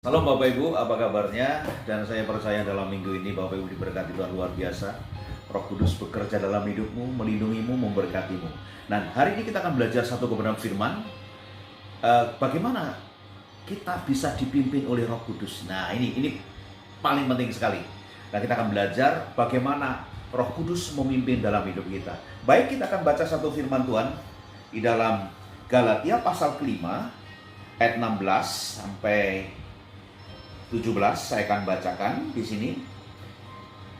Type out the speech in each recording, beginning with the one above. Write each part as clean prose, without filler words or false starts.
Halo Bapak Ibu, apa kabarnya? Dan saya percaya dalam minggu ini Bapak Ibu diberkati Tuhan luar biasa. Roh Kudus bekerja dalam hidupmu, melindungimu, memberkatimu. Dan hari ini kita akan belajar satu kebenaran firman. Bagaimana kita bisa dipimpin oleh Roh Kudus. Nah ini paling penting sekali. Nah kita akan belajar bagaimana Roh Kudus memimpin dalam hidup kita. Baik, kita akan baca satu firman Tuhan di dalam Galatia pasal kelima ayat 16 sampai 17. Saya akan bacakan di sini.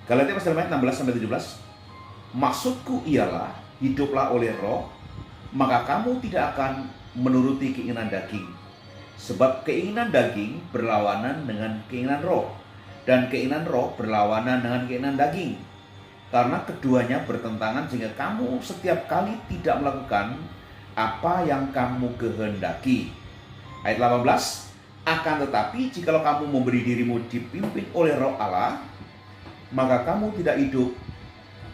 Galatia pasal 16 sampai 17. Maksudku ialah, hiduplah oleh Roh, maka kamu tidak akan menuruti keinginan daging. Sebab keinginan daging berlawanan dengan keinginan Roh, dan keinginan Roh berlawanan dengan keinginan daging. Karena keduanya bertentangan sehingga kamu setiap kali tidak melakukan apa yang kamu kehendaki. Ayat 18. Akan tetapi, jikalau kamu memberi dirimu dipimpin oleh Roh Allah, maka kamu tidak hidup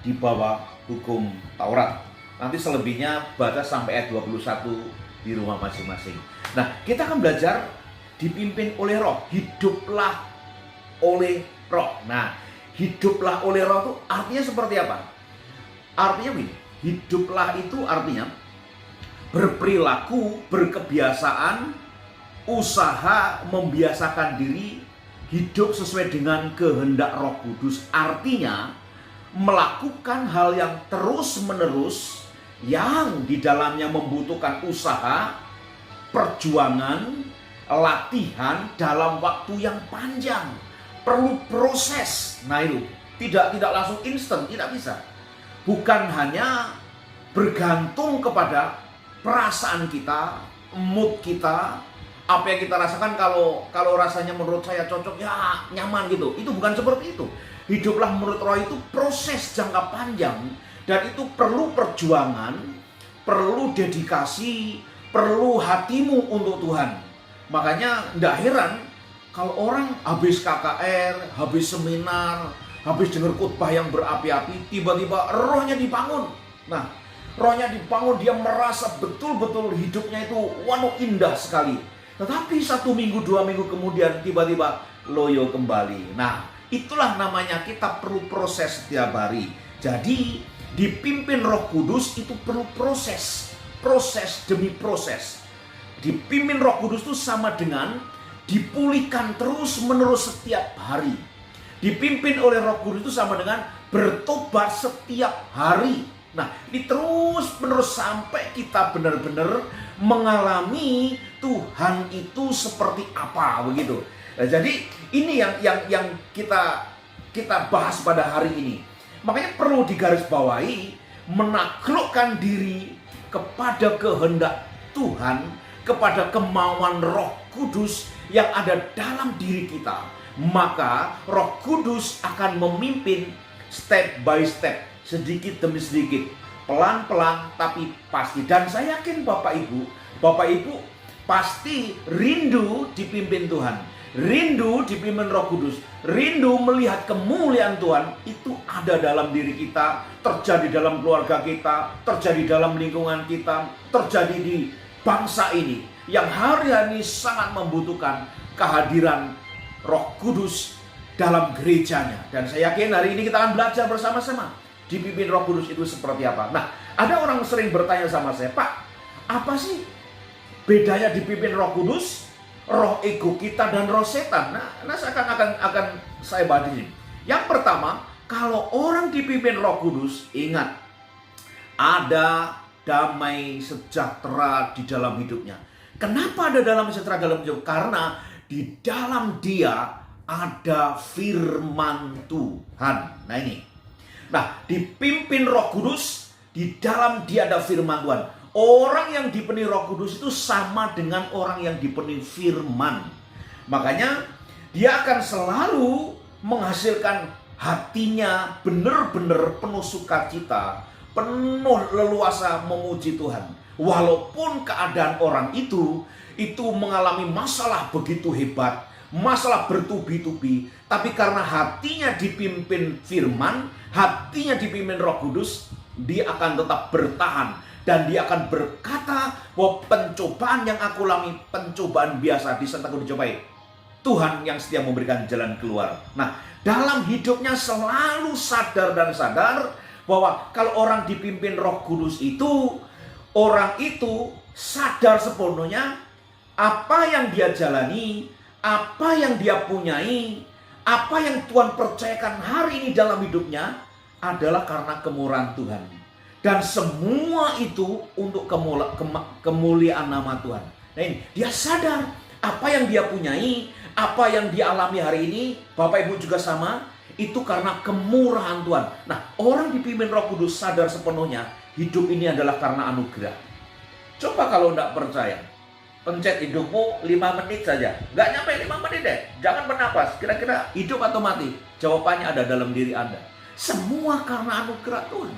di bawah hukum Taurat. Nanti selebihnya baca sampai ayat 21 di rumah masing-masing. Nah, kita akan belajar dipimpin oleh Roh. Hiduplah oleh Roh. Nah, hiduplah oleh Roh itu artinya seperti apa? Artinya begini, hiduplah itu artinya berperilaku, berkebiasaan, usaha membiasakan diri hidup sesuai dengan kehendak Roh Kudus. Artinya melakukan hal yang terus-menerus yang di dalamnya membutuhkan usaha, perjuangan, latihan dalam waktu yang panjang. Perlu proses. Nah itu tidak langsung instan, tidak bisa. Bukan hanya bergantung kepada perasaan kita, mood kita, apa yang kita rasakan. Kalau rasanya menurut saya cocok, ya nyaman gitu. Itu bukan seperti itu. Hiduplah menurut Roh itu proses jangka panjang, dan itu perlu perjuangan, perlu dedikasi, perlu hatimu untuk Tuhan. Makanya tidak heran kalau orang habis KKR, habis seminar, habis dengar khotbah yang berapi-api, tiba-tiba rohnya dibangun. Nah, rohnya dibangun, dia merasa betul-betul hidupnya itu indah sekali. Tetapi 1 minggu, 2 minggu kemudian tiba-tiba loyo kembali. Nah, itulah namanya kita perlu proses setiap hari. Jadi, dipimpin Roh Kudus itu perlu proses. Proses demi proses. Dipimpin Roh Kudus itu sama dengan dipulihkan terus-menerus setiap hari. Dipimpin oleh Roh Kudus itu sama dengan bertobat setiap hari. Nah, ini terus-menerus sampai kita benar-benar mengalami Tuhan itu seperti apa, begitu. Nah, jadi ini yang kita bahas pada hari ini. Makanya perlu digarisbawahi, menaklukkan diri kepada kehendak Tuhan, kepada kemauan Roh Kudus yang ada dalam diri kita. Maka Roh Kudus akan memimpin step by step, sedikit demi sedikit, pelan-pelan tapi pasti. Dan saya yakin Bapak Ibu pasti rindu dipimpin Tuhan, rindu dipimpin Roh Kudus, rindu melihat kemuliaan Tuhan itu ada dalam diri kita, terjadi dalam keluarga kita, terjadi dalam lingkungan kita, terjadi di bangsa ini yang hari-hari sangat membutuhkan kehadiran Roh Kudus dalam gerejanya. Dan saya yakin hari ini kita akan belajar bersama-sama dipimpin Roh Kudus itu seperti apa. Nah, ada orang sering bertanya sama saya, Pak, apa sih bedanya dipimpin Roh Kudus, roh ego kita, dan roh setan? Nah saya akan saya bahas ini. Yang pertama, kalau orang dipimpin Roh Kudus, ingat, ada damai sejahtera di dalam hidupnya. Kenapa ada damai sejahtera dalam hidup? Karena di dalam dia ada firman Tuhan. Nah ini. Nah, dipimpin Roh Kudus, di dalam dia ada firman Tuhan. Orang yang dipenuhi Roh Kudus itu sama dengan orang yang dipenuhi firman. Makanya dia akan selalu menghasilkan hatinya benar-benar penuh sukacita, penuh leluasa memuji Tuhan. Walaupun keadaan orang itu mengalami masalah begitu hebat, masalah bertubi-tubi, tapi karena hatinya dipimpin firman, hatinya dipimpin Roh Kudus, dia akan tetap bertahan. Dan dia akan berkata bahwa pencobaan yang aku alami, pencobaan biasa, di saat aku dicobai, Tuhan yang setia memberikan jalan keluar. Nah, dalam hidupnya selalu sadar dan sadar bahwa kalau orang dipimpin Roh Kudus itu, orang itu sadar sepenuhnya apa yang dia jalani, apa yang dia punyai, apa yang Tuhan percayakan hari ini dalam hidupnya adalah karena kemurahan Tuhan. Dan semua itu untuk kemuliaan nama Tuhan. Nah ini, dia sadar apa yang dia punyai, apa yang dia alami hari ini, Bapak Ibu juga sama, itu karena kemurahan Tuhan. Nah, orang dipimpin Roh Kudus sadar sepenuhnya, hidup ini adalah karena anugerah. Coba kalau tidak percaya, pencet hidupmu 5 menit saja. Nggak nyampe 5 menit deh, jangan bernapas. Kira-kira hidup atau mati? Jawabannya ada dalam diri Anda. Semua karena anugerah Tuhan.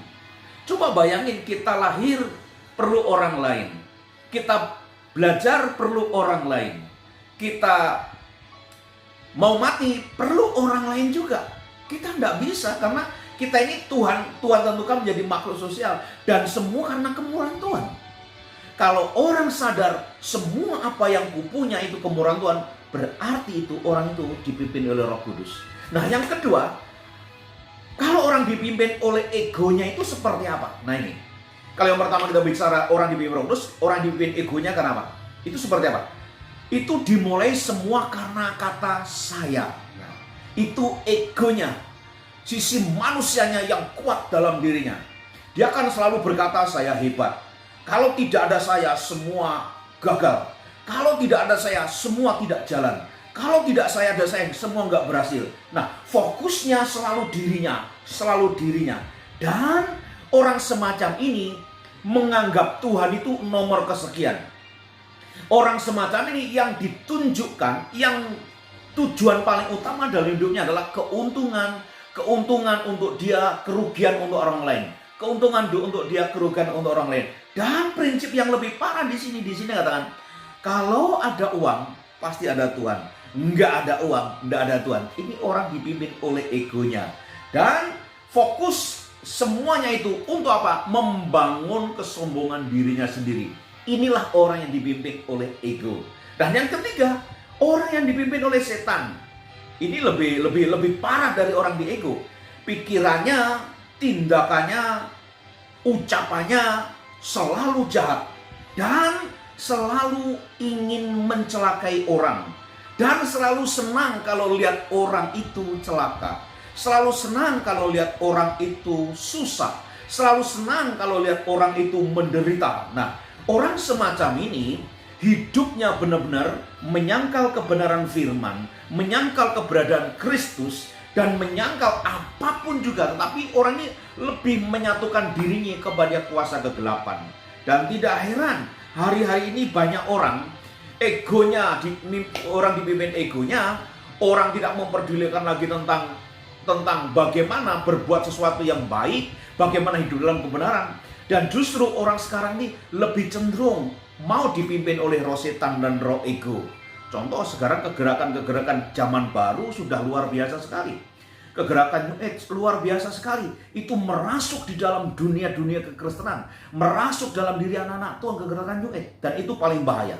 Coba bayangin, kita lahir perlu orang lain. Kita belajar perlu orang lain. Kita mau mati perlu orang lain juga. Kita tidak bisa karena kita ini Tuhan tentukan menjadi makhluk sosial. Dan semua karena kemurahan Tuhan. Kalau orang sadar semua apa yang kupunya itu kemurahan Tuhan, berarti itu orang itu dipimpin oleh Roh Kudus. Nah yang kedua, kalau orang dipimpin oleh egonya itu seperti apa? Nah ini, kalau yang pertama kita bicara orang dipimpin Roh Kudus, orang dipimpin egonya kenapa? Itu seperti apa? Itu dimulai semua karena kata saya. Nah, itu egonya, sisi manusianya yang kuat dalam dirinya. Dia akan selalu berkata saya hebat. Kalau tidak ada saya, semua gagal. Kalau tidak ada saya, semua tidak jalan. Kalau tidak saya ada saya, semua nggak berhasil. Nah, fokusnya selalu dirinya. Dan orang semacam ini menganggap Tuhan itu nomor kesekian. Orang semacam ini yang ditunjukkan, yang tujuan paling utama dalam hidupnya adalah keuntungan untuk dia, kerugian untuk orang lain. Keuntungan untuk dia, kerugian untuk orang lain. Dan prinsip yang lebih parah di sini katakan, kalau ada uang, pasti ada Tuhan. Nggak ada uang, nggak ada Tuhan. Ini orang dipimpin oleh egonya. Dan fokus semuanya itu untuk apa? Membangun kesombongan dirinya sendiri. Inilah orang yang dipimpin oleh ego. Dan yang ketiga, orang yang dipimpin oleh setan. Ini lebih parah dari orang di ego. Pikirannya, tindakannya, ucapannya selalu jahat. Dan selalu ingin mencelakai orang. Dan selalu senang kalau lihat orang itu celaka. Selalu senang kalau lihat orang itu susah. Selalu senang kalau lihat orang itu menderita. Nah, orang semacam ini hidupnya benar-benar menyangkal kebenaran firman, menyangkal keberadaan Kristus, dan menyangkal apapun juga. Tetapi orang ini lebih menyatukan dirinya kepada kuasa kegelapan. Dan tidak heran, hari-hari ini banyak orang, egonya, orang dipimpin egonya, orang tidak memperdulikan lagi tentang bagaimana berbuat sesuatu yang baik, bagaimana hidup dalam kebenaran. Dan justru orang sekarang ini lebih cenderung mau dipimpin oleh roh setan dan roh ego. Contoh sekarang kegerakan zaman baru sudah luar biasa sekali. Kegerakan New Age luar biasa sekali. Itu merasuk di dalam dunia kekristenan, merasuk dalam diri anak-anak Tuhan, kegerakan New Age. Dan itu paling bahaya.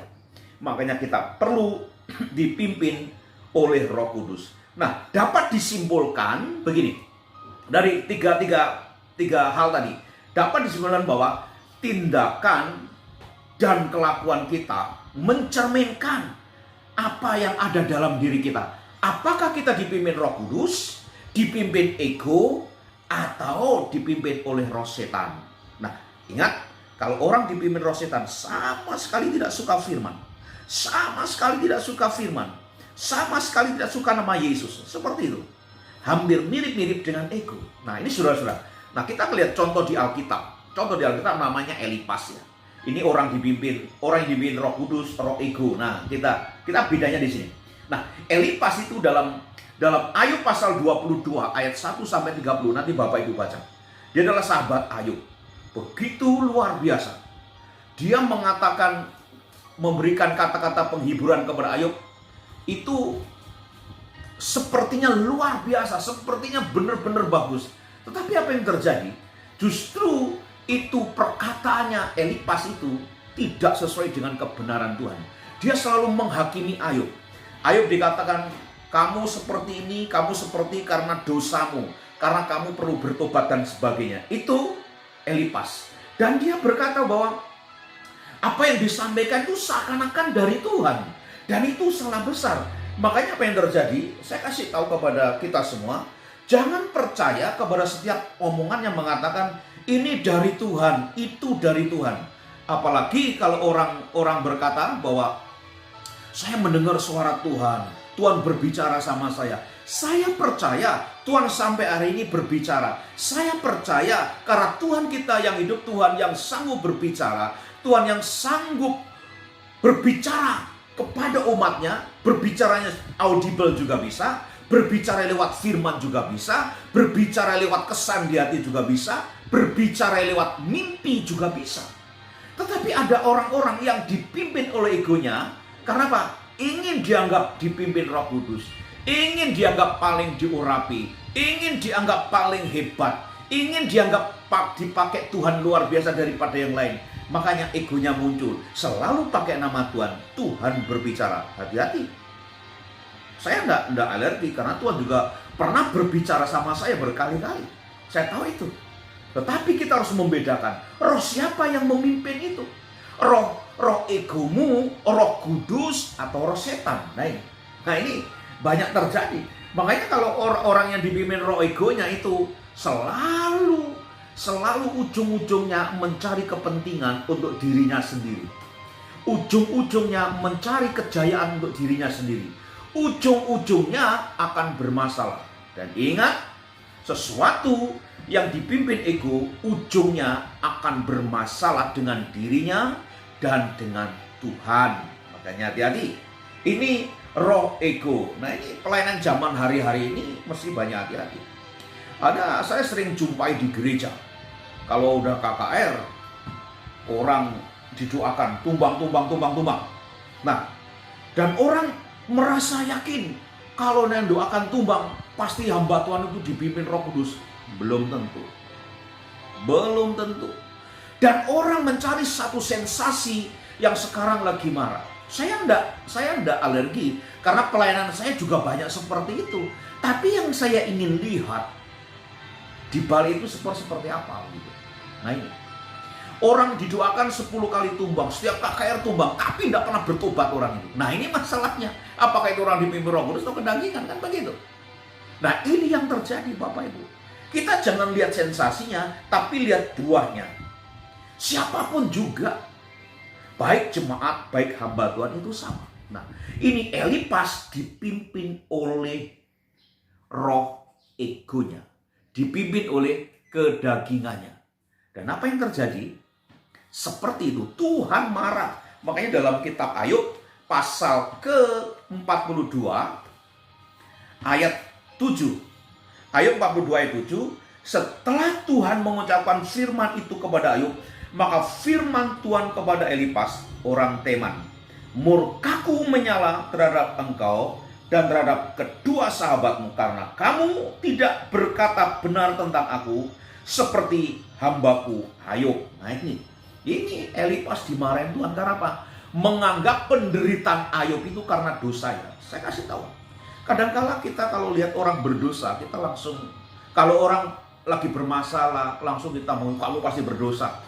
Makanya kita perlu dipimpin oleh Roh Kudus. Nah, dapat disimpulkan begini. Dari tiga hal tadi, dapat disimpulkan bahwa tindakan dan kelakuan kita mencerminkan apa yang ada dalam diri kita. Apakah kita dipimpin Roh Kudus, dipimpin ego, atau dipimpin oleh roh setan? Nah, ingat, kalau orang dipimpin roh setan sama sekali tidak suka firman. Sama sekali tidak suka firman. Sama sekali tidak suka nama Yesus. Seperti itu. Hampir mirip-mirip dengan ego. Nah, ini saudara-saudara. Nah, kita melihat contoh di Alkitab. Contoh di Alkitab namanya Elipas ya. Ini orang yang dipimpin Roh Kudus, roh ego. Nah, kita bedanya di sini. Nah, Elipas itu dalam Ayub pasal 22 ayat 1 sampai 30, nanti Bapak Ibu baca. Dia adalah sahabat Ayub. Begitu luar biasa. Dia memberikan kata-kata penghiburan kepada Ayub. Itu sepertinya luar biasa, sepertinya benar-benar bagus. Tetapi apa yang terjadi? Justru itu perkataannya Elipas itu tidak sesuai dengan kebenaran Tuhan. Dia selalu menghakimi Ayub. Ayub dikatakan, kamu seperti ini, kamu seperti karena dosamu, karena kamu perlu bertobat dan sebagainya. Itu Elifas. Dan dia berkata bahwa apa yang disampaikan itu seakan-akan dari Tuhan. Dan itu salah besar. Makanya apa yang terjadi? Saya kasih tahu kepada kita semua, jangan percaya kepada setiap omongan yang mengatakan ini dari Tuhan, itu dari Tuhan. Apalagi kalau orang berkata bahwa saya mendengar suara Tuhan, Tuhan berbicara sama saya. Saya percaya Tuhan sampai hari ini berbicara. Saya percaya karena Tuhan kita yang hidup, Tuhan yang sanggup berbicara, Tuhan yang sanggup berbicara kepada umatnya. Berbicaranya audible juga bisa, berbicara lewat firman juga bisa, berbicara lewat kesan di hati juga bisa, berbicara lewat mimpi juga bisa. Tetapi ada orang-orang yang dipimpin oleh egonya. Karena apa? Ingin dianggap dipimpin Roh Kudus, ingin dianggap paling diurapi, ingin dianggap paling hebat, ingin dianggap dipakai Tuhan luar biasa daripada yang lain. Makanya egonya muncul, selalu pakai nama Tuhan. Tuhan berbicara, hati-hati. Saya enggak alergi karena Tuhan juga pernah berbicara sama saya berkali-kali. Saya tahu itu. Tetapi kita harus membedakan roh siapa yang memimpin itu. Roh egomu, Roh Kudus, atau roh setan. Nah ini banyak terjadi. Makanya kalau orang yang dipimpin roh egonya itu selalu ujung-ujungnya mencari kepentingan untuk dirinya sendiri. Ujung-ujungnya mencari kejayaan untuk dirinya sendiri. Ujung-ujungnya akan bermasalah. Dan ingat, sesuatu yang dipimpin ego, ujungnya akan bermasalah dengan dirinya dan dengan Tuhan. Makanya hati-hati. Ini roh ego. Nah ini pelayanan zaman hari-hari ini mesti banyak hati-hati. Saya sering jumpai di gereja, kalau udah KKR, orang didoakan tumbang. Nah, dan orang merasa yakin kalau yang doakan tumbang pasti hamba Tuhan itu dipimpin Roh Kudus. Belum tentu. Dan orang mencari satu sensasi yang sekarang lagi marah. Saya enggak alergi karena pelayanan saya juga banyak seperti itu. Tapi yang saya ingin lihat di balik itu seperti apa gitu. Nah ini, orang didoakan 10 kali tumbang, setiap KKR tumbang, tapi tidak pernah bertobat orang ini. Nah ini masalahnya. Apakah itu orang dipimpin Roh Kudus atau kedagingan, kan begitu. Nah ini yang terjadi Bapak Ibu. Kita jangan lihat sensasinya, tapi lihat buahnya. Siapapun juga, baik jemaat, baik hamba Tuhan itu sama. Nah ini Elifas dipimpin oleh roh egonya, dipimpin oleh kedagingannya. Dan apa yang terjadi? Seperti itu, Tuhan marah. Makanya dalam kitab Ayub pasal ke-42 ayat 7. Ayub 42 ayat 7, setelah Tuhan mengucapkan firman itu kepada Ayub, maka firman Tuhan kepada Elifas orang Teman, murkaku menyala terhadap engkau dan terhadap kedua sahabatmu, karena kamu tidak berkata benar tentang aku seperti hambaku Ayub. Nah ini Elifas dimarahin Tuhan karena apa? Menganggap penderitaan Ayub itu karena dosanya. Saya kasih tahu, kadang-kala kita kalau lihat orang berdosa, kita langsung, kalau orang lagi bermasalah, langsung kita mau, kamu pasti berdosa.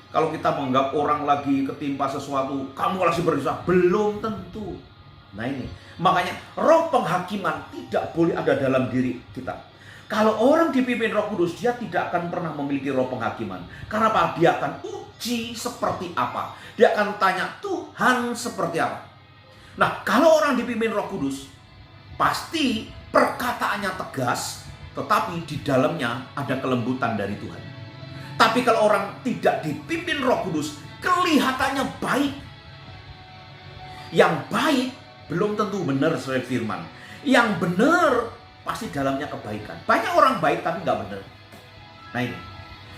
Kalau kita menganggap orang lagi ketimpa sesuatu, kamu pasti berdosa. Belum tentu. Nah ini, makanya roh penghakiman tidak boleh ada dalam diri kita. Kalau orang dipimpin Roh Kudus, dia tidak akan pernah memiliki roh penghakiman. Karena apa? Dia akan uji seperti apa. Dia akan tanya, Tuhan seperti apa. Nah, kalau orang dipimpin Roh Kudus, pasti perkataannya tegas, tetapi di dalamnya ada kelembutan dari Tuhan. Tapi kalau orang tidak dipimpin Roh Kudus, kelihatannya baik. Yang baik belum tentu benar sesuai firman. Yang benar pasti dalamnya kebaikan. Banyak orang baik tapi nggak benar. Nah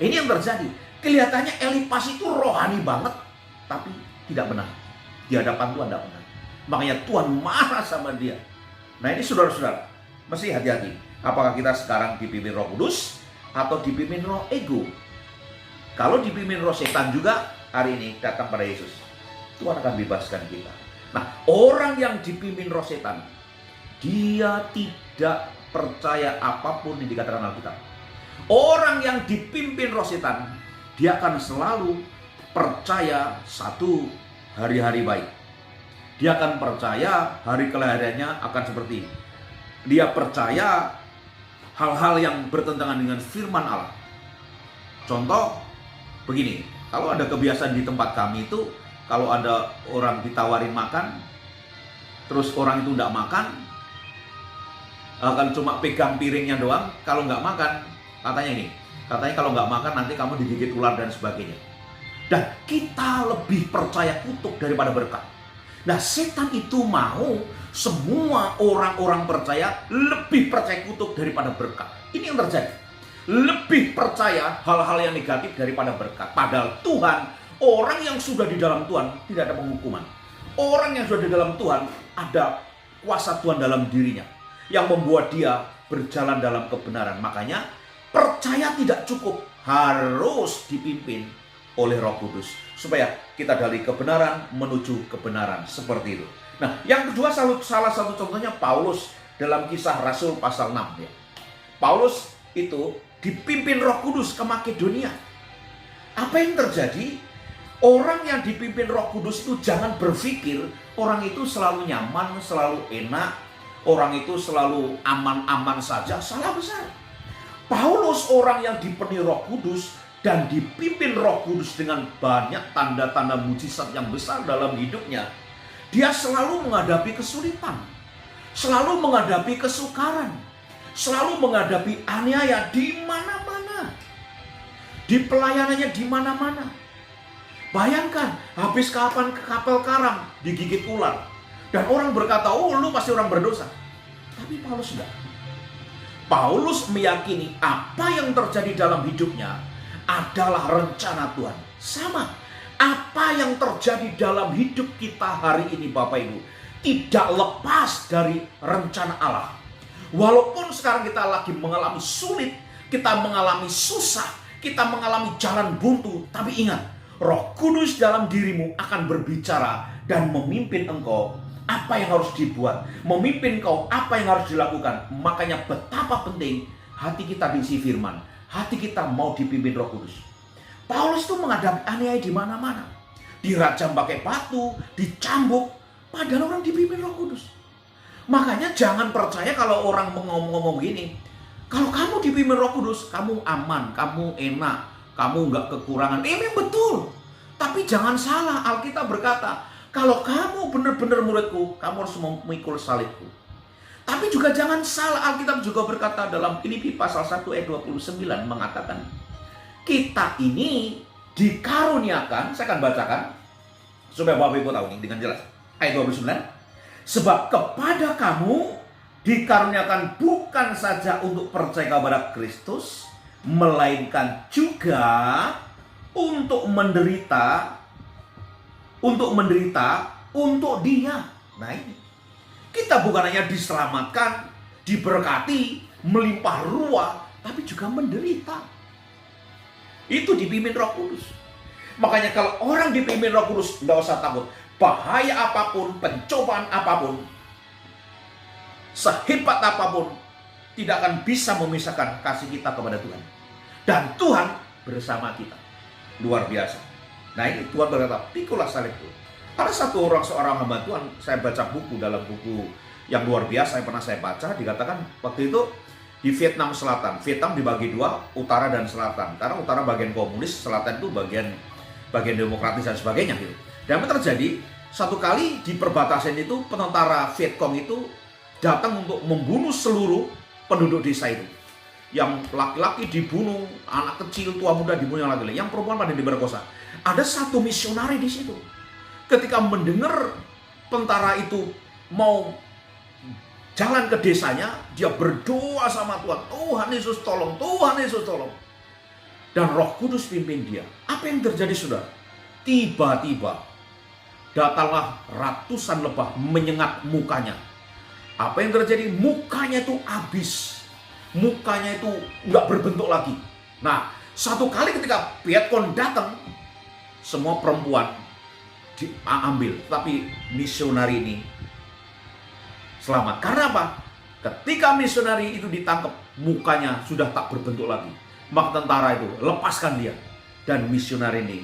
ini yang terjadi. Kelihatannya Elifas itu rohani banget, tapi tidak benar. Di hadapan Tuhan tidak benar. Makanya Tuhan marah sama dia. Nah ini saudara-saudara, mesti hati-hati. Apakah kita sekarang dipimpin Roh Kudus atau dipimpin roh ego? Kalau dipimpin roh setan juga, hari ini datang pada Yesus. Tuhan akan bebaskan kita. Nah, orang yang dipimpin roh setan, dia tidak percaya apapun yang dikatakan Alkitab. Orang yang dipimpin roh setan, dia akan selalu percaya satu hari-hari baik. Dia akan percaya hari kelahirannya akan seperti ini. Dia percaya hal-hal yang bertentangan dengan firman Allah. Contoh begini, kalau ada kebiasaan di tempat kami itu, kalau ada orang ditawarin makan, terus orang itu tidak makan, akan cuma pegang piringnya doang. Kalau nggak makan, katanya kalau nggak makan nanti kamu digigit ular dan sebagainya. Dan kita lebih percaya kutuk daripada berkat. Nah, setan itu mau semua orang-orang percaya lebih percaya kutuk daripada berkat. Ini yang terjadi. Lebih percaya hal-hal yang negatif daripada berkat. Padahal Tuhan, orang yang sudah di dalam Tuhan tidak ada penghukuman. Orang yang sudah di dalam Tuhan ada kuasa Tuhan dalam dirinya yang membuat dia berjalan dalam kebenaran. Makanya percaya tidak cukup, harus dipimpin oleh Roh Kudus supaya kita dari kebenaran menuju kebenaran, seperti itu. Nah, yang kedua, salah satu contohnya Paulus dalam Kisah Rasul pasal 6 ya. Paulus itu dipimpin Roh Kudus ke Makedonia. Apa yang terjadi? Orang yang dipimpin Roh Kudus itu jangan berpikir orang itu selalu nyaman, selalu enak, orang itu selalu aman-aman saja. Salah besar. Paulus orang yang dipenuhi Roh Kudus dan dipimpin Roh Kudus dengan banyak tanda-tanda mujizat yang besar dalam hidupnya. Dia selalu menghadapi kesulitan, selalu menghadapi kesukaran, selalu menghadapi aniaya di mana-mana. Di pelayanannya di mana-mana. Bayangkan, habis kapan ke kapal karam digigit ular. Dan orang berkata, oh lu pasti orang berdosa. Tapi Paulus enggak. Paulus meyakini apa yang terjadi dalam hidupnya adalah rencana Tuhan. Sama, apa yang terjadi dalam hidup kita hari ini Bapak Ibu tidak lepas dari rencana Allah. Walaupun sekarang kita lagi mengalami sulit, kita mengalami susah, kita mengalami jalan buntu, tapi ingat, Roh Kudus dalam dirimu akan berbicara dan memimpin engkau apa yang harus dibuat, memimpin engkau apa yang harus dilakukan. Makanya betapa penting hati kita diisi firman, hati kita mau dipimpin Roh Kudus. Paulus itu menghadapi aniaya di mana-mana, dirajam pakai batu, dicambuk, padahal orang dipimpin Roh Kudus. Makanya jangan percaya kalau orang ngomong-ngomong gini, kalau kamu dipimpin Roh Kudus, kamu aman, kamu enak, kamu nggak kekurangan. Ini betul, tapi jangan salah. Alkitab berkata, kalau kamu benar-benar muridku, kamu harus memikul salibku. Tapi juga jangan salah, Alkitab juga berkata dalam Filipi pasal 1 ayat 29 mengatakan, kita ini dikaruniakan, saya akan bacakan supaya Bapak Ibu tahu ini dengan jelas. Ayat 29, sebab kepada kamu dikaruniakan bukan saja untuk percaya kepada Kristus, melainkan juga untuk menderita untuk Dia. Nah ini, kita bukan hanya diselamatkan, diberkati, melimpah ruah, tapi juga menderita. Itu dipimpin Roh Kudus. Makanya kalau orang dipimpin Roh Kudus, tidak usah takut. Bahaya apapun, pencobaan apapun, sehebat apapun, tidak akan bisa memisahkan kasih kita kepada Tuhan. Dan Tuhan bersama kita. Luar biasa. Nah ini Tuhan berkata, pikulah salibku. Ada seorang hamba Tuhan, saya baca buku dalam buku yang luar biasa yang pernah saya baca, dikatakan waktu itu di Vietnam Selatan. Vietnam dibagi dua, utara dan selatan. Karena utara bagian komunis, selatan itu bagian demokratis dan sebagainya gitu. Dan apa terjadi? Satu kali di perbatasan itu penentara Vietcong itu datang untuk membunuh seluruh penduduk desa itu. Yang laki-laki dibunuh, anak kecil, tua muda dibunuh, yang laki-laki, yang perempuan pada diperkosa. Ada satu misionari di situ. Ketika mendengar tentara itu mau jalan ke desanya, dia berdoa sama Tuhan. Tuhan Yesus tolong, Tuhan Yesus tolong. Dan Roh Kudus pimpin dia. Apa yang terjadi saudara? Tiba-tiba datanglah ratusan lebah menyengat mukanya. Apa yang terjadi? Mukanya itu habis. Mukanya itu nggak berbentuk lagi. Nah, satu kali ketika Vietcong datang, semua perempuan diambil, tapi misionari ini selamat. Karena apa? Ketika misionari itu ditangkap, mukanya sudah tak berbentuk lagi. Maka tentara itu lepaskan dia, dan misionari ini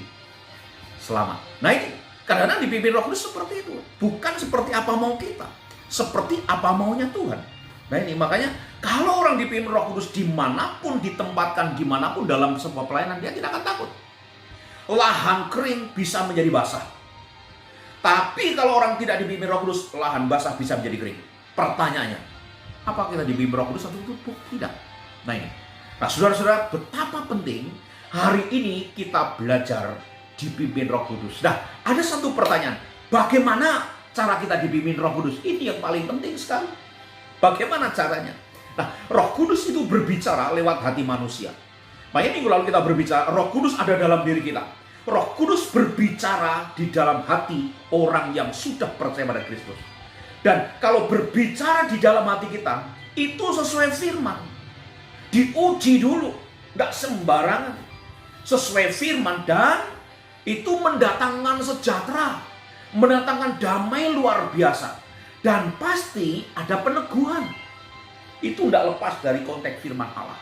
selamat. Nah ini kadang-kadang dipimpin Roh Kudus seperti itu, bukan seperti apa mau kita, seperti apa maunya Tuhan. Nah ini makanya kalau orang dipimpin Roh Kudus dimanapun ditempatkan, dimanapun dalam sebuah pelayanan, dia tidak akan takut. Lahan kering bisa menjadi basah. Tapi kalau orang tidak dipimpin Roh Kudus, lahan basah bisa menjadi kering. Pertanyaannya, apa kita dipimpin Roh Kudus atau tidak? Nah ini. Nah saudara-saudara, betapa penting hari ini kita belajar dipimpin Roh Kudus. Nah, ada satu pertanyaan. Bagaimana cara kita dipimpin Roh Kudus? Ini yang paling penting sekali. Bagaimana caranya? Nah, Roh Kudus itu berbicara lewat hati manusia. Makanya minggu lalu kita berbicara, Roh Kudus ada dalam diri kita. Roh Kudus berbicara di dalam hati orang yang sudah percaya pada Kristus. Dan kalau berbicara di dalam hati kita, itu sesuai firman. Diuji dulu, tidak sembarangan. Sesuai firman, dan itu mendatangkan sejahtera, mendatangkan damai luar biasa. Dan pasti ada peneguhan. Itu tidak lepas dari konteks firman Allah.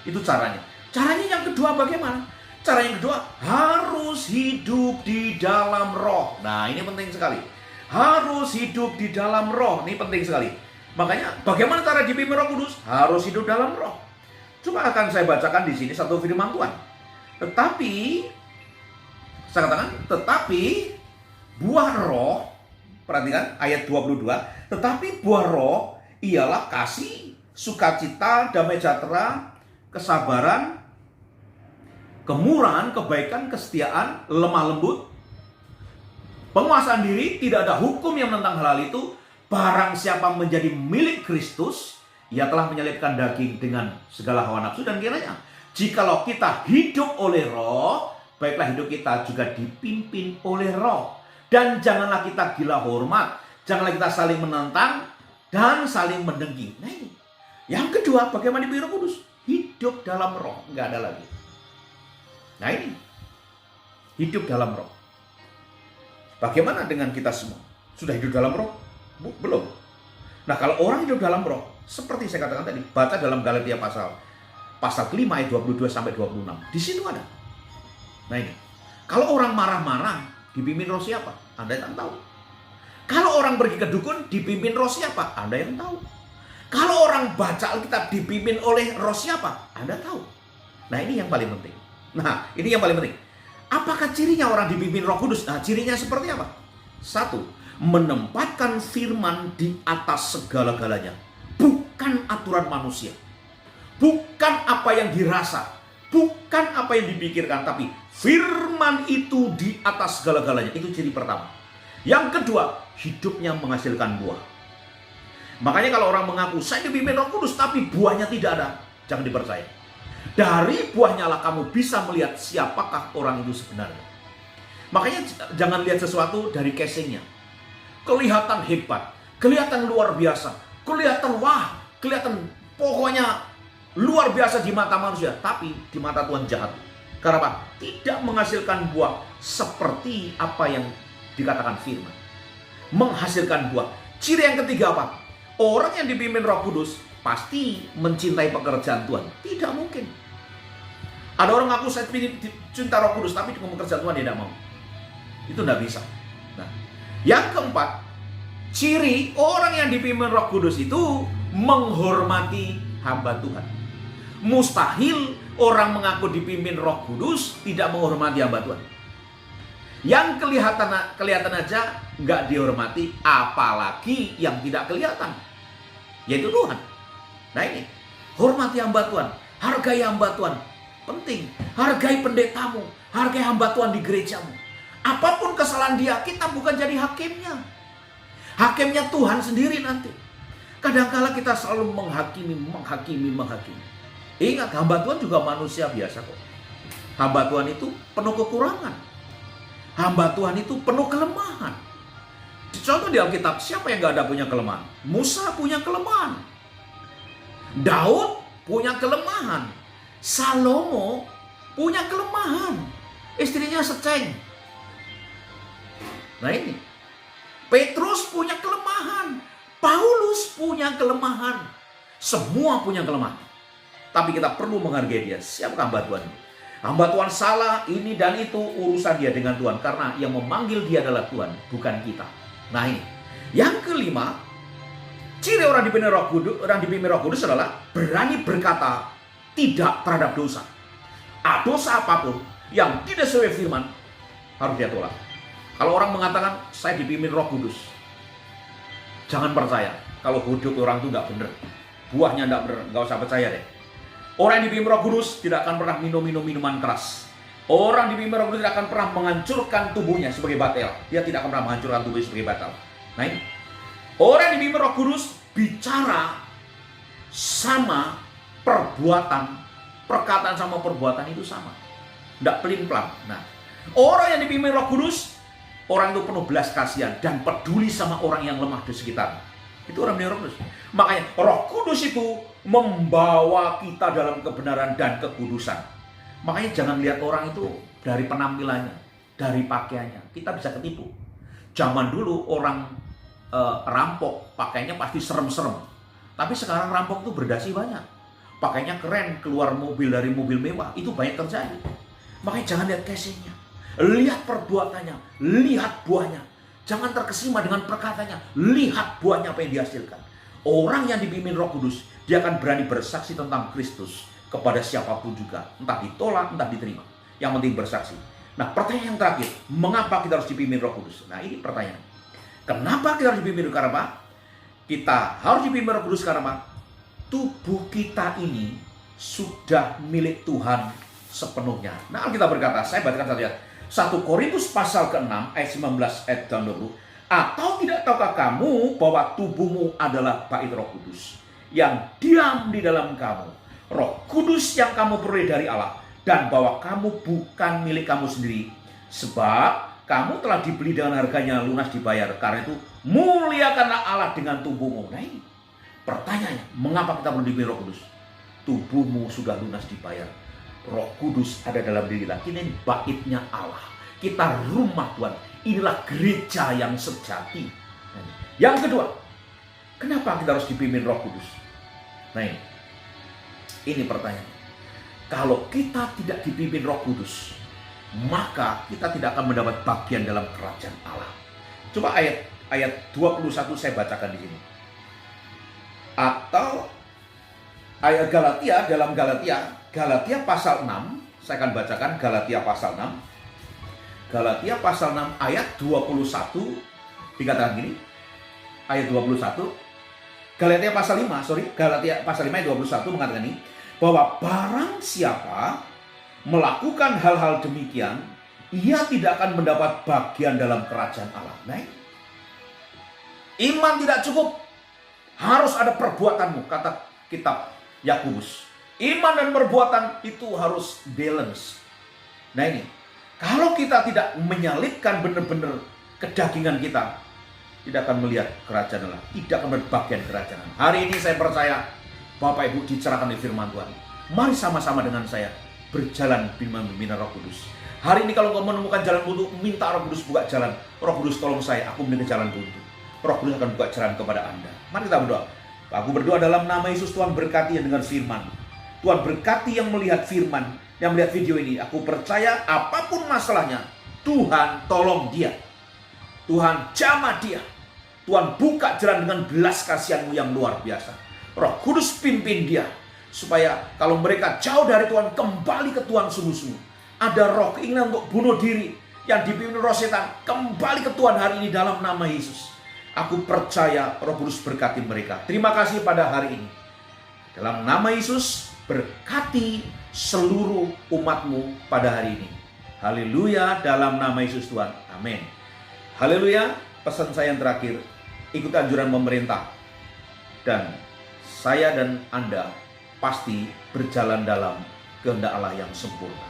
Itu caranya. Caranya yang kedua bagaimana? Cara yang kedua, harus hidup di dalam roh. Nah, ini penting sekali. Harus hidup di dalam roh. Ini penting sekali. Makanya, bagaimana cara dipimpin Roh Kudus? Harus hidup dalam roh. Coba akan saya bacakan di sini satu firman Tuhan. Tetapi, saya katakan, tetapi buah roh, perhatikan ayat 22, tetapi buah roh ialah kasih, sukacita, damai sejahtera, kesabaran, kemurahan, kebaikan, kesetiaan, lemah lembut, penguasaan diri. Tidak ada hukum yang menentang hal itu. Barang siapa menjadi milik Kristus, ia telah menyelipkan daging dengan segala hawa nafsu dan kiranya. Jikalau kita hidup oleh roh, baiklah hidup kita juga dipimpin oleh roh. Dan janganlah kita gila hormat, janganlah kita saling menentang dan saling mendengki. Nah ini. Yang kedua, bagaimana dipimpin Roh Kudus? Hidup dalam roh, nggak ada lagi. Nah ini, hidup dalam roh. Bagaimana dengan kita semua? Sudah hidup dalam roh? Belum. Nah kalau orang hidup dalam roh, seperti saya katakan tadi, baca dalam Galatia pasal 5 ayat 22 sampai 26. Di situ ada. Nah ini, kalau orang marah-marah, dipimpin roh siapa? Anda yang tahu. Kalau orang pergi ke dukun, dipimpin roh siapa? Anda yang tahu. Kalau orang baca Alkitab, dipimpin oleh roh siapa? Anda tahu. Nah ini yang paling penting. Nah ini yang paling penting. Apakah cirinya orang dipimpin Roh Kudus? Nah cirinya seperti apa? Satu, menempatkan firman di atas segala-galanya. Bukan aturan manusia. Bukan apa yang dirasa. Bukan apa yang dipikirkan. Tapi firman itu di atas segala-galanya. Itu ciri pertama. Yang kedua, hidupnya menghasilkan buah. Makanya kalau orang mengaku, saya dipimpin Roh Kudus, tapi buahnya tidak ada, jangan dipercaya. Dari buahnya lah kamu bisa melihat siapakah orang itu sebenarnya. Makanya jangan lihat sesuatu dari casingnya. Kelihatan hebat, kelihatan luar biasa, kelihatan wah, kelihatan pokoknya luar biasa di mata manusia, tapi di mata Tuhan jahat. Karena apa? Tidak menghasilkan buah seperti apa yang dikatakan firman. Menghasilkan buah. Ciri yang ketiga apa? Orang yang dipimpin Roh Kudus pasti mencintai pekerjaan Tuhan. Tidak mungkin. Ada orang ngaku saya cinta Roh Kudus, tapi cuma pekerjaan Tuhan dia tidak mau. Itu tidak bisa. Nah, yang keempat, ciri orang yang dipimpin Roh Kudus itu menghormati hamba Tuhan. Mustahil orang mengaku dipimpin Roh Kudus tidak menghormati hamba Tuhan. Yang kelihatan aja nggak dihormati, apalagi yang tidak kelihatan, yaitu Tuhan. Nah ini, hormati hamba Tuhan, hargai hamba Tuhan, penting. Hargai pendetamu, hargai hamba Tuhan di gerejamu. Apapun kesalahan dia, kita bukan jadi hakimnya. Hakimnya Tuhan sendiri nanti. Kadang-kala kita selalu menghakimi. Ingat, hamba Tuhan juga manusia biasa kok. Hamba Tuhan itu penuh kekurangan. Hamba Tuhan itu penuh kelemahan. Contoh di Alkitab, siapa yang gak ada punya kelemahan? Musa punya kelemahan. Daud punya kelemahan. Salomo punya kelemahan. Istrinya seceng. Nah ini, Petrus punya kelemahan, Paulus punya kelemahan, semua punya kelemahan. Tapi kita perlu menghargai dia. Siapakah hamba Tuhan? Hamba Tuhan salah, ini dan itu, urusan dia dengan Tuhan. Karena yang memanggil dia adalah Tuhan, bukan kita. Nah ini, yang kelima, ciri orang dipimpin Roh Kudus adalah berani berkata tidak terhadap dosa. Dosa apapun yang tidak sesuai firman harus dia tolak. Kalau orang mengatakan saya dipimpin Roh Kudus, jangan percaya. Kalau hidup orang itu nggak benar, buahnya nggak benar, nggak usah percaya deh. Orang yang dipimpin Roh Kudus tidak akan pernah minum minuman keras. Orang dipimpin Roh Kudus tidak akan pernah menghancurkan tubuhnya sebagai batel. Dia tidak akan pernah menghancurkan tubuhnya sebagai batel. Nah ini, orang yang dipimpin Roh Kudus bicara sama perbuatan, perkataan sama perbuatan itu sama, tidak pelin-pelan. Nah, orang yang dipimpin Roh Kudus, orang itu penuh belas kasihan dan peduli sama orang yang lemah di sekitar. Itu orang yang Roh Kudus. Makanya Roh Kudus itu membawa kita dalam kebenaran dan kekudusan. Makanya jangan lihat orang itu dari penampilannya, dari pakaiannya. Kita bisa ketipu. Zaman dulu orang rampok pakainya pasti serem-serem. Tapi sekarang rampok itu berdasi banyak. Pakainya keren, keluar mobil dari mobil mewah. Itu banyak terjadi. Makanya jangan lihat casingnya, lihat perbuatannya, lihat buahnya. Jangan terkesima dengan perkataannya, lihat buahnya apa yang dihasilkan. Orang yang dipimpin Roh Kudus, dia akan berani bersaksi tentang Kristus kepada siapapun juga. Entah ditolak, entah diterima. Yang penting bersaksi. Nah, pertanyaan yang terakhir, mengapa kita harus dipimpin Roh Kudus? Nah, ini pertanyaan. Kenapa kita harus dipimpin? Karena apa? Kita harus dipimpin Roh Kudus karena apa? Tubuh kita ini sudah milik Tuhan sepenuhnya. Nah, kita berkata, saya bacakan satu ayat. 1 Korintus pasal ke-6 ayat 19 ayat 20. Atau tidak tahukah kamu bahwa tubuhmu adalah bait Roh Kudus yang diam di dalam kamu, Roh Kudus yang kamu peroleh dari Allah, dan bahwa kamu bukan milik kamu sendiri, sebab kamu telah dibeli dengan harganya lunas dibayar. Karena itu muliakanlah Allah dengan tubuhmu. Nah ini pertanyaannya, mengapa kita perlu dipimpin Roh Kudus? Tubuhmu sudah lunas dibayar, Roh Kudus ada dalam diri kita. Ini baitnya Allah, kita rumah Tuhan. Inilah gereja yang sejati. Yang kedua, kenapa kita harus dipimpin Roh Kudus? Nah ini pertanyaan. Kalau kita tidak dipimpin Roh Kudus, maka kita tidak akan mendapat bagian dalam kerajaan Allah. Coba ayat 21 saya bacakan di sini. Atau ayat Galatia, dalam Galatia pasal 6, saya akan bacakan Galatia pasal 6. Galatia pasal 6 ayat 21 dikatakan gini. Ayat 21. Galatia pasal 5 ayat 21 mengatakan ini, bahwa barang siapa melakukan hal-hal demikian, ia tidak akan mendapat bagian dalam kerajaan Allah. Nah, iman tidak cukup, harus ada perbuatanmu, kata kitab Yakobus. Iman dan perbuatan itu harus balance. Nah ini, kalau kita tidak menyalipkan benar-benar kedagingan kita, tidak akan melihat kerajaan Allah, tidak akan berbagian kerajaan. Hari ini saya percaya Bapak Ibu dicerahkan di firman Tuhan. Mari sama-sama dengan saya berjalan bimbingan Roh Kudus. Hari ini kalau kau menemukan jalan buntu, minta Roh Kudus buka jalan. Roh Kudus tolong saya, aku memiliki jalan buntu. Roh Kudus akan buka jalan kepada Anda. Mari kita berdoa. Aku berdoa dalam nama Yesus, Tuhan berkati yang dengar firman. Tuhan berkati yang melihat firman, yang melihat video ini. Aku percaya apapun masalahnya, Tuhan tolong dia. Tuhan jamah dia. Tuhan buka jalan dengan belas kasihan-Mu yang luar biasa. Roh Kudus pimpin dia, supaya kalau mereka jauh dari Tuhan, kembali ke Tuhan sungguh-sungguh. Ada roh keinginan untuk bunuh diri yang dipimpin roh setan, kembali ke Tuhan hari ini dalam nama Yesus. Aku percaya Roh Kudus berkati mereka. Terima kasih pada hari ini. Dalam nama Yesus, berkati seluruh umat-Mu pada hari ini. Haleluya, dalam nama Yesus Tuhan. Amin. Haleluya. Pesan saya yang terakhir, ikuti anjuran pemerintah. Dan saya dan Anda pasti berjalan dalam kehendak Allah yang sempurna.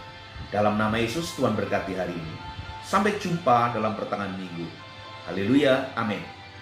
Dalam nama Yesus, Tuhan berkati hari ini. Sampai jumpa dalam pertengahan minggu. Haleluya. Amin.